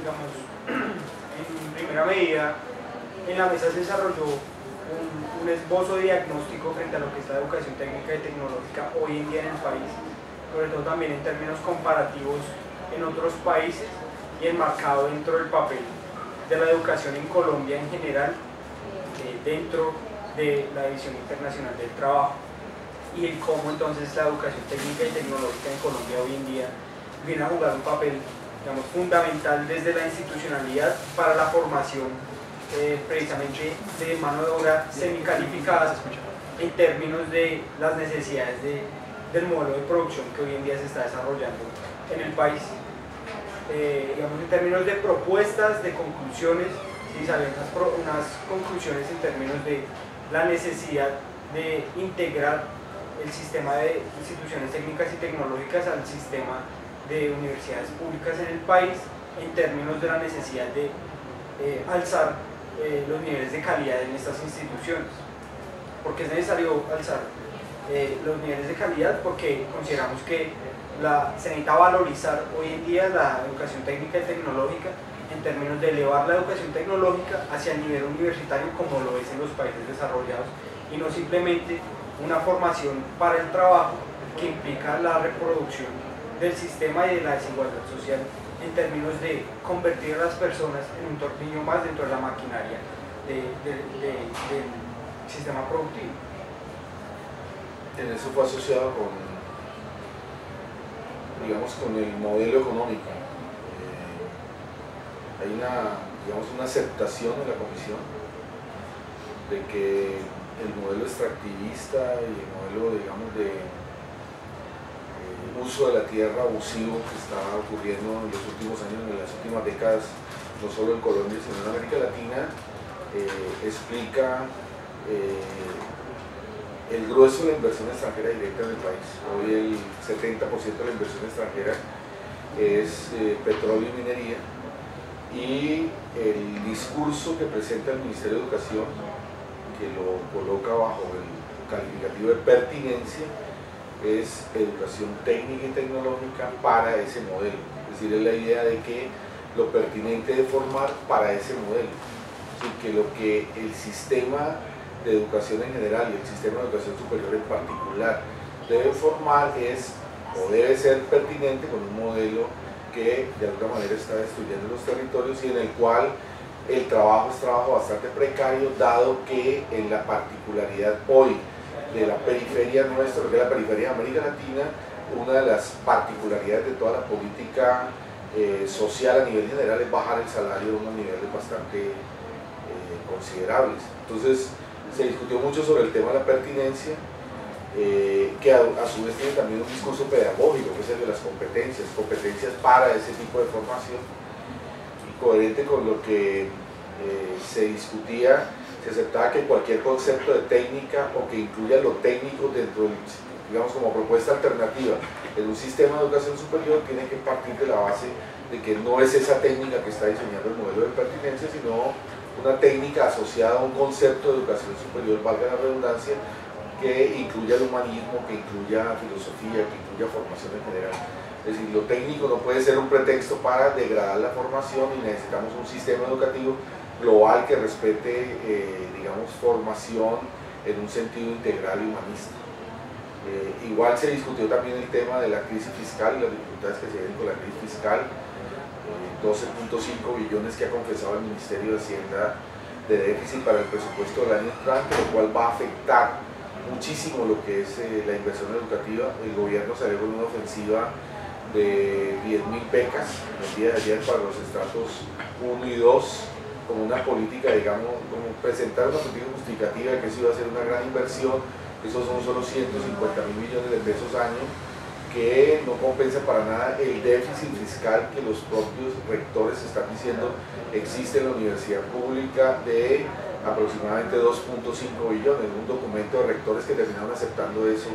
digamos, en primera medida, en la mesa se desarrolló un esbozo diagnóstico frente a lo que es la educación técnica y tecnológica hoy en día en el país, sobre todo también en términos comparativos en otros países y enmarcado dentro del papel de la educación en Colombia en general, dentro de la División Internacional del Trabajo, y el cómo entonces la educación técnica y tecnológica en Colombia hoy en día viene a jugar un papel, digamos, fundamental desde la institucionalidad para la formación precisamente de mano de obra semicalificada en términos de las necesidades del modelo de producción que hoy en día se está desarrollando en el país. Digamos, en términos de propuestas, de conclusiones, sí, salen unas conclusiones en términos de la necesidad de integrar el sistema de instituciones técnicas y tecnológicas al sistema de universidades públicas en el país, en términos de la necesidad de alzar los niveles de calidad en estas instituciones. ¿Por qué es necesario alzar los niveles de calidad? Porque consideramos que se necesita valorizar hoy en día la educación técnica y tecnológica en términos de elevar la educación tecnológica hacia el nivel universitario como lo es en los países desarrollados, y no simplemente una formación para el trabajo que implica la reproducción del sistema y de la desigualdad social en términos de convertir a las personas en un tornillo más dentro de la maquinaria del sistema productivo. En eso fue asociado con, digamos, con el modelo económico. Hay una aceptación en la comisión de que el modelo extractivista y el modelo, digamos, de uso de la tierra abusivo que está ocurriendo en los últimos años, en las últimas décadas, no solo en Colombia sino en América Latina, explica el grueso de la inversión extranjera directa en el país. Hoy el 70% de la inversión extranjera es petróleo y minería, y el discurso que presenta el Ministerio de Educación, que lo coloca bajo el calificativo de pertinencia, es educación técnica y tecnológica para ese modelo. Es decir, es la idea de que lo pertinente de formar para ese modelo. Es decir, que lo que el sistema de educación en general y el sistema de educación superior en particular debe formar es, o debe ser pertinente con un modelo que de alguna manera está destruyendo los territorios y en el cual el trabajo es trabajo bastante precario, dado que en la particularidad hoy de la periferia nuestra, que es la periferia de América Latina, una de las particularidades de toda la política social a nivel general es bajar el salario a unos niveles bastante considerables. Entonces se discutió mucho sobre el tema de la pertinencia, que a su vez tiene también un discurso pedagógico, que es el de las competencias para ese tipo de formación, y coherente con lo que se discutía, se aceptaba que cualquier concepto de técnica o que incluya lo técnico dentro del, digamos, como propuesta alternativa en un sistema de educación superior, tiene que partir de la base de que no es esa técnica que está diseñando el modelo de pertinencia, sino una técnica asociada a un concepto de educación superior, valga la redundancia, que incluya el humanismo, que incluya filosofía, que incluya formación en general. Es decir, lo técnico no puede ser un pretexto para degradar la formación, y necesitamos un sistema educativo global que respete, digamos, formación en un sentido integral y humanista. Igual se discutió también el tema de la crisis fiscal y las dificultades que se vienen con la crisis fiscal, 12.5 billones que ha confesado el Ministerio de Hacienda de déficit para el presupuesto del año entrante, lo cual va a afectar muchísimo lo que es la inversión educativa. El gobierno salió con una ofensiva de 10.000 becas el día de ayer para los estratos 1 y 2, como una política, digamos, como presentar una política justificativa de que eso iba a ser una gran inversión. Esos son solo 150.000 millones de pesos año, que no compensa para nada el déficit fiscal que los propios rectores están diciendo existe en la universidad pública, de aproximadamente 2.5 billones, un documento de rectores que terminaron aceptando eso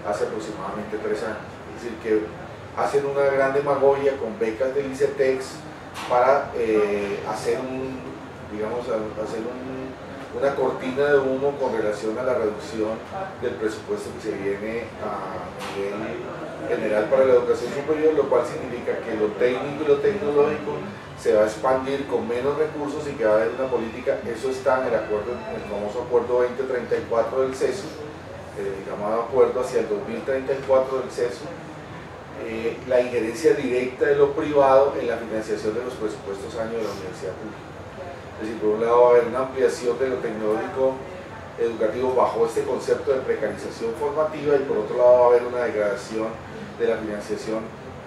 hace aproximadamente 3 años. Es decir, que hacen una gran demagogia con becas del ICETEX para hacer una cortina de humo con relación a la reducción del presupuesto que se viene a nivel general para la educación superior, lo cual significa que lo técnico y lo tecnológico se va a expandir con menos recursos y que va a haber una política. Eso está en el acuerdo, el famoso acuerdo 2034 del CESU, el llamado acuerdo hacia el 2034 del CESU. La injerencia directa de lo privado en la financiación de los presupuestos año de la universidad pública. Es decir, por un lado va a haber una ampliación de lo tecnológico educativo bajo este concepto de precarización formativa, y por otro lado va a haber una degradación de la financiación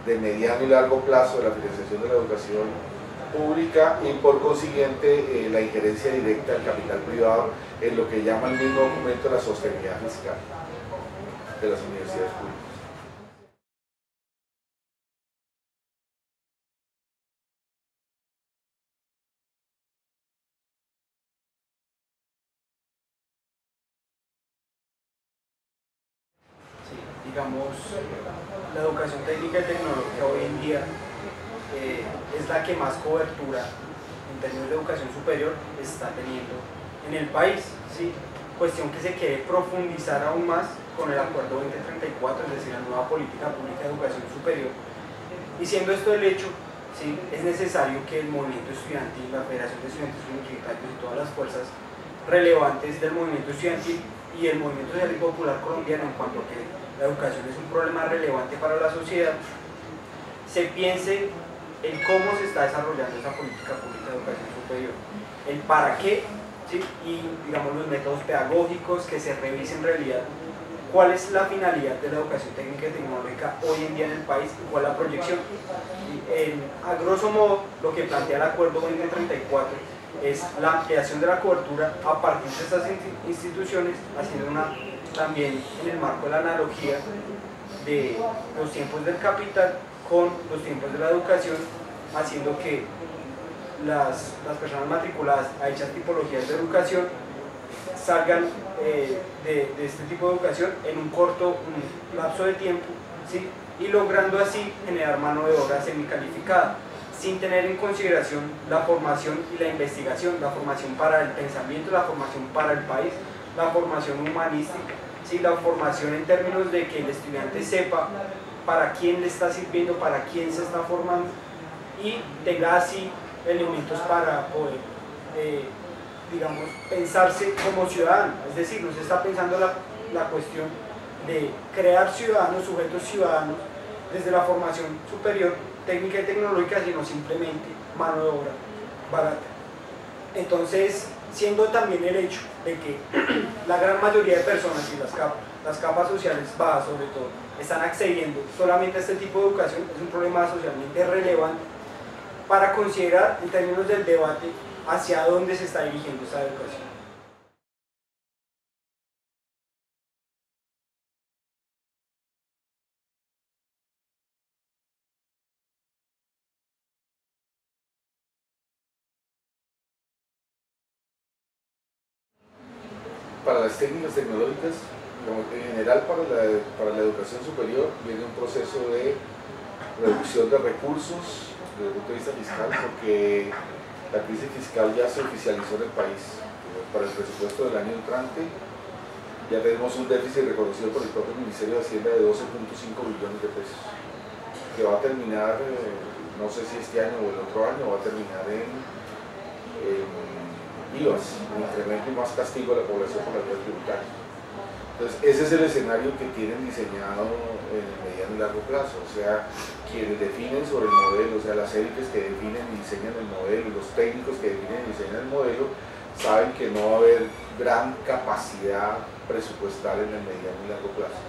de mediano y largo plazo, de la financiación de la educación pública, y por consiguiente la injerencia directa del capital privado en lo que llama el mismo documento la sostenibilidad fiscal de las universidades públicas. Digamos, la educación técnica y tecnológica hoy en día es la que más cobertura en términos de educación superior está teniendo en el país, ¿sí? Cuestión que se quiere profundizar aún más con el acuerdo 2034, es decir, la nueva política pública de educación superior. Y siendo esto el hecho, ¿sí?, es necesario que el movimiento estudiantil, la Federación de Estudiantes Universitarios y todas las fuerzas relevantes del movimiento estudiantil y el movimiento social y popular colombiano, en cuanto a que la educación es un problema relevante para la sociedad, se piense en cómo se está desarrollando esa política pública de educación superior, el para qué, ¿sí?, y digamos los métodos pedagógicos, que se revise en realidad cuál es la finalidad de la educación técnica y tecnológica hoy en día en el país y cuál es la proyección. A grosso modo, lo que plantea el acuerdo 2034 es la ampliación de la cobertura a partir de estas instituciones, haciendo también en el marco de la analogía de los tiempos del capital con los tiempos de la educación, haciendo que las personas matriculadas a dichas tipologías de educación salgan de este tipo de educación en un corto lapso de tiempo, ¿sí?, y logrando así generar mano de obra semicalificada, sin tener en consideración la formación y la investigación, la formación para el pensamiento, la formación para el país, la formación humanística, ¿sí?, la formación en términos de que el estudiante sepa para quién le está sirviendo, para quién se está formando, y tenga así elementos para poder, digamos, pensarse como ciudadano. Es decir, no se está pensando la cuestión de crear ciudadanos, sujetos ciudadanos, desde la formación superior técnica y tecnológica, sino simplemente mano de obra barata. Entonces, siendo también el hecho de que la gran mayoría de personas y las capas sociales bajas sobre todo están accediendo solamente a este tipo de educación, es un problema socialmente relevante para considerar en términos del debate hacia dónde se está dirigiendo esta educación. Para las técnicas tecnológicas, en general para la educación superior, viene un proceso de reducción de recursos desde el punto de vista fiscal, porque la crisis fiscal ya se oficializó en el país. Para el presupuesto del año entrante ya tenemos un déficit reconocido por el propio Ministerio de Hacienda de 12.5 billones de pesos, que va a terminar, no sé si este año o el otro año, va a terminar en IVAs, un incremento y más castigo a la población por la vía tributaria. Entonces, ese es el escenario que tienen diseñado en el mediano y largo plazo. O sea, quienes definen sobre el modelo, o sea, las élites que definen y diseñan el modelo, y los técnicos que definen y diseñan el modelo, saben que no va a haber gran capacidad presupuestal en el mediano y largo plazo.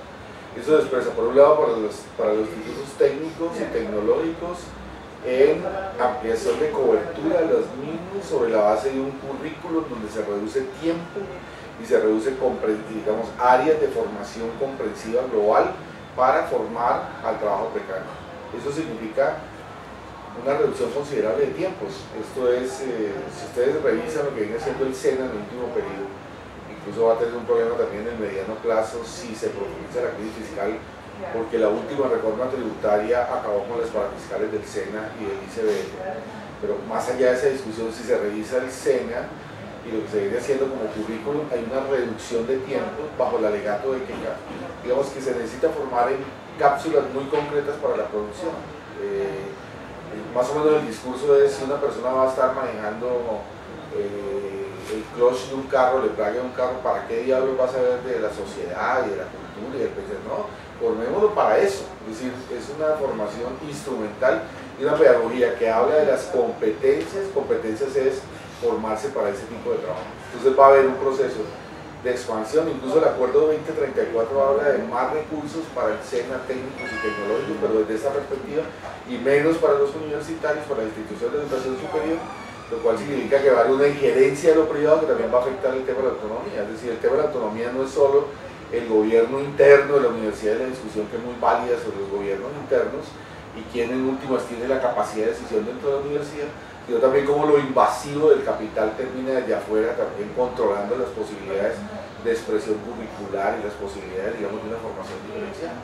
Eso se expresa, por un lado, para los institutos técnicos y tecnológicos, en ampliación de cobertura de los mismos sobre la base de un currículo donde se reduce tiempo y se reduce, digamos, áreas de formación comprensiva global para formar al trabajo precario. Eso significa una reducción considerable de tiempos. Esto es, si ustedes revisan lo que viene haciendo el SENA en el último periodo, incluso va a tener un problema también en el mediano plazo si se profundiza la crisis fiscal, porque la última reforma tributaria acabó con las parafiscales del SENA y del ICBF. Pero más allá de esa discusión, si se revisa el SENA, y lo que se viene haciendo como currículum, hay una reducción de tiempo bajo el alegato de que, digamos, que se necesita formar en cápsulas muy concretas para la producción. Más o menos el discurso es: si una persona va a estar manejando el clutch de un carro, le plague un carro, ¿para qué diablos va a saber de la sociedad y de la cultura y del país? No, formémoslo para eso. Es decir, es una formación instrumental y una pedagogía que habla de las competencias. Competencias es formarse para ese tipo de trabajo. Entonces va a haber un proceso de expansión. Incluso el acuerdo 2034 habla de más recursos para el SENA, técnicos y tecnológicos, pero desde esta perspectiva, y menos para los universitarios, para la institución de educación superior, lo cual significa que va a haber una injerencia de lo privado que también va a afectar el tema de la autonomía. Es decir, el tema de la autonomía no es solo el gobierno interno de la universidad y la discusión que es muy válida sobre los gobiernos internos y quién en últimas tiene la capacidad de decisión dentro de la universidad, sino también cómo lo invasivo del capital termina desde afuera también controlando las posibilidades de expresión curricular y las posibilidades, digamos, de una formación diferenciada.